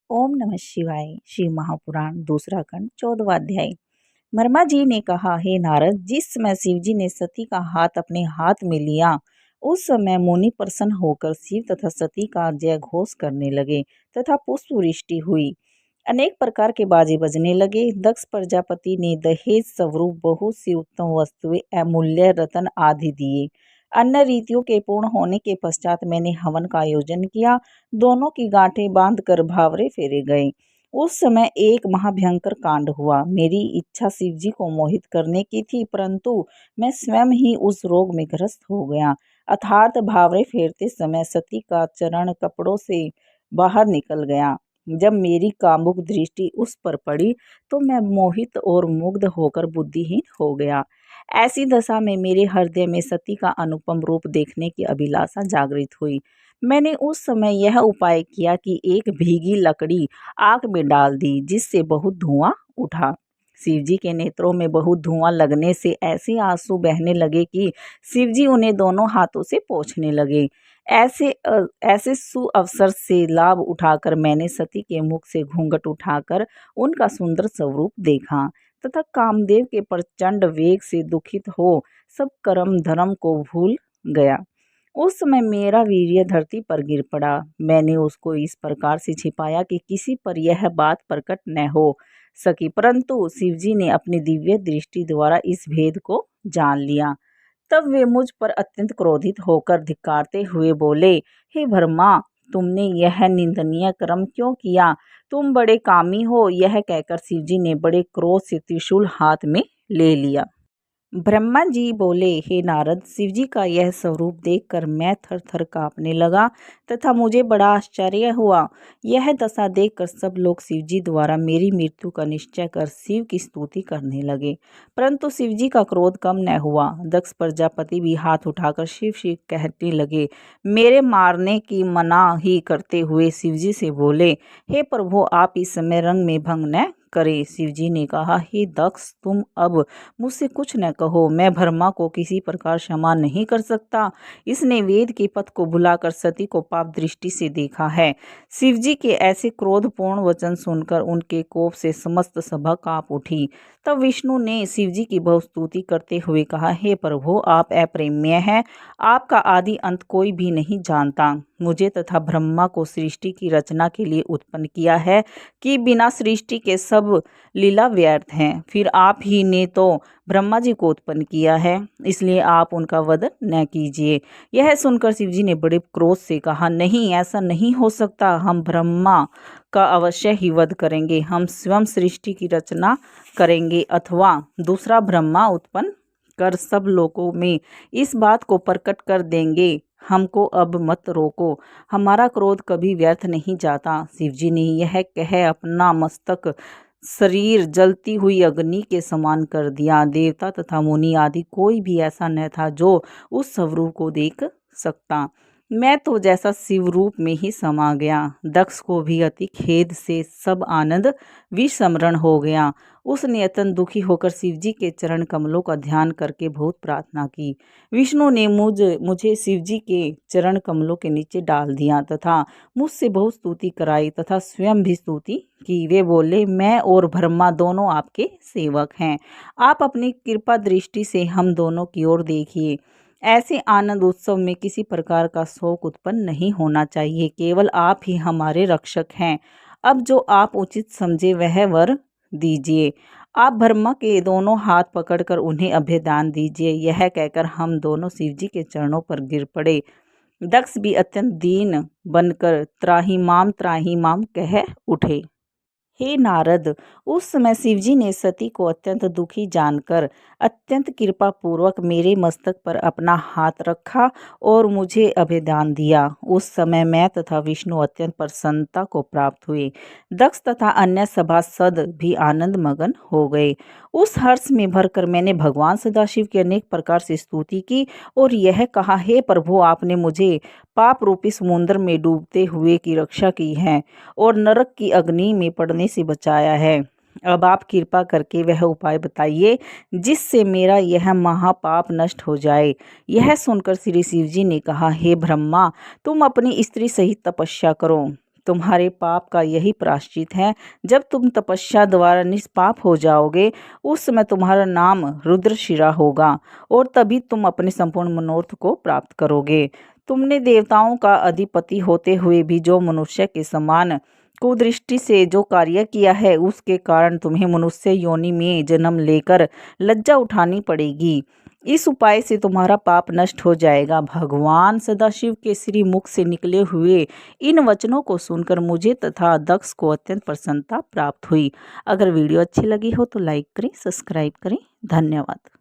ओम नमः शिवाय। शिव महापुराण दूसरा खंड 14वां अध्याय। ब्रह्मा जी ने कहा, हे नारद, जिस समय शिव जी ने सती का हाथ अपने हाथ में लिया उस समय मुनि प्रसन्न होकर शिव तथा सती का जय घोष करने लगे तथा पुष्प वृष्टि हुई। अनेक प्रकार के बाजे बजने लगे। दक्ष प्रजापति ने दहेज स्वरूप बहुत सी उत्तम वस्तुएं, अमूल्य रत्न आदि दिए। अन्य रीतियों के पूर्ण होने के पश्चात मैंने हवन का आयोजन किया। दोनों की गांठें बांधकर भावरे फेरे गए। उस समय एक महाभयंकर कांड हुआ। मेरी इच्छा शिवजी को मोहित करने की थी, परंतु मैं स्वयं ही उस रोग में ग्रस्त हो गया। अर्थात भावरे फेरते समय सती का चरण कपड़ों से बाहर निकल गया। जब मेरी कामुक दृष्टि उस पर पड़ी तो मैं मोहित और मुग्ध होकर बुद्धिहीन हो गया। ऐसी दशा में मेरे हृदय में सती का अनुपम रूप देखने की अभिलाषा जागृत हुई। मैंने उस समय यह उपाय किया कि एक भीगी लकड़ी आग में डाल दी, जिससे बहुत धुआं उठा। शिवजी के नेत्रों में बहुत धुआं लगने से ऐसे आंसू बहने लगे कि शिवजी उन्हें दोनों हाथों से पोंछने लगे। ऐसे सुअवसर से लाभ उठाकर मैंने सती के मुख से घूंघट उठाकर उनका सुंदर स्वरूप देखा तथा कामदेव के प्रचंड वेग से दुखित हो सब कर्म धर्म को भूल गया। उस समय मेरा वीर्य धरती पर गिर पड़ा। मैंने उसको इस प्रकार से छिपाया कि किसी पर यह बात प्रकट न हो सकी, परंतु शिवजी ने अपनी दिव्य दृष्टि द्वारा इस भेद को जान लिया। तब वे मुझ पर अत्यंत क्रोधित होकर धिक्कारते हुए बोले, हे ब्रह्मा, तुमने यह निंदनीय कर्म क्यों किया? तुम बड़े कामी हो। यह कहकर शिवजी ने बड़े क्रोध से त्रिशूल हाथ में ले लिया। ब्रह्मा जी बोले, हे नारद, शिवजी का यह स्वरूप देखकर मैं थर थर कांपने लगा तथा मुझे बड़ा आश्चर्य हुआ। यह दशा देखकर सब लोग शिवजी द्वारा मेरी मृत्यु का निश्चय कर शिव की स्तुति करने लगे, परंतु शिवजी का क्रोध कम न हुआ। दक्ष प्रजापति भी हाथ उठाकर शिव शिव कहने लगे। मेरे मारने की मना ही करते हुए शिवजी से बोले, हे प्रभु, आप इस समय रंग में भंग न करें। शिवजी ने कहा, हे दक्ष, तुम अब मुझसे कुछ न कहो। मैं ब्रह्मा को किसी प्रकार क्षमा नहीं कर सकता। इसने वेद के पथ को भुलाकर सती को पाप दृष्टि से देखा है। शिवजी के ऐसे क्रोधपूर्ण वचन सुनकर उनके कोप से समस्त सभा कांप उठी। तब विष्णु ने शिवजी की बहुत स्तुति करते हुए कहा, हे प्रभु, आप अप्रेम्य हैं। आपका आदि अंत कोई भी नहीं जानता। मुझे तथा ब्रह्मा को सृष्टि की रचना के लिए उत्पन्न किया है कि बिना सृष्टि के सब लीला व्यर्थ हैं। फिर आप ही ने तो ब्रह्मा जी को उत्पन्न किया है, इसलिए आप उनका वध न कीजिए। यह सुनकर शिवजी ने बड़े क्रोध से कहा, नहीं, ऐसा नहीं हो सकता। हम ब्रह्मा का अवश्य ही वध करेंगे। हम स्वयं सृष्टि की रचना करेंगे अथवा दूसरा ब्रह्मा उत्पन्न कर सब लोगों में इस बात को प्रकट कर देंगे। हमको अब मत रोको, हमारा क्रोध कभी व्यर्थ नहीं जाता। शिवजी ने यह कह अपना मस्तक शरीर जलती हुई अग्नि के समान कर दिया। देवता तथा मुनि आदि कोई भी ऐसा न था जो उस स्वरूप को देख सकता। मैं तो जैसा शिव रूप में ही समा गया। दक्ष को भी अति खेद से सब आनंद विस्मरण हो गया। उसने अत्यंत दुखी होकर शिवजी के चरण कमलों का ध्यान करके बहुत प्रार्थना की। विष्णु ने मुझे शिवजी के चरण कमलों के नीचे डाल दिया तथा मुझसे बहुत स्तुति कराई तथा स्वयं भी स्तुति की। वे बोले, मैं और ब्रह्मा दोनों आपके सेवक हैं। आप अपनी कृपा दृष्टि से हम दोनों की ओर देखिए। ऐसे आनंद उत्सव में किसी प्रकार का शोक उत्पन्न नहीं होना चाहिए। केवल आप ही हमारे रक्षक हैं। अब जो आप उचित समझे वह वर दीजिए। आप ब्रह्मा के दोनों हाथ पकड़कर उन्हें अभयदान दीजिए। यह कहकर हम दोनों शिवजी के चरणों पर गिर पड़े। दक्ष भी अत्यंत दीन बनकर त्राहिमाम कह उठे। हे नारद, उस समय शिवजी ने सती को अत्यंत दुखी जानकर अत्यंत कृपा पूर्वक मेरे मस्तक पर अपना हाथ रखा और मुझे अभयदान दिया। उस समय मैं तथा विष्णु अत्यंत प्रसन्नता को प्राप्त हुए। दक्ष तथा अन्य सभासद भी आनंद मगन हो गए। उस हर्ष में भरकर मैंने भगवान सदाशिव की अनेक प्रकार से स्तुति की और यह कहा, हे प्रभु, आपने मुझे पाप रूपी समुद्र में डूबते हुए की रक्षा की है और नरक की अग्नि में पड़ने से बचाया है। अब आप कृपा करके वह उपाय बताइए जिससे मेरा यह महापाप नष्ट हो जाए। यह सुनकर श्री शिवजी ने कहा, हे ब्रह्मा, तुम अपनी स्त्री सहित तपस्या करो तुम्हारे पाप का यही प्रायश्चित है। जब तुम तपस्या द्वारा निष्पाप हो जाओगे, उस समय तुम्हारा नाम रुद्रशिरा होगा और तभी तुम अपने संपूर्ण मनोरथ को प्राप्त करोगे। तुमने देवताओं का अधिपति होते हुए भी जो मनुष्य के समान कुदृष्टि से जो कार्य किया है, उसके कारण तुम्हें मनुष्य योनि में जन्म लेकर लज्जा उठानी पड़ेगी। इस उपाय से तुम्हारा पाप नष्ट हो जाएगा। भगवान सदाशिव के श्री मुख से निकले हुए इन वचनों को सुनकर मुझे तथा दक्ष को अत्यंत प्रसन्नता प्राप्त हुई। अगर वीडियो अच्छी लगी हो तो लाइक करें, सब्सक्राइब करें। धन्यवाद।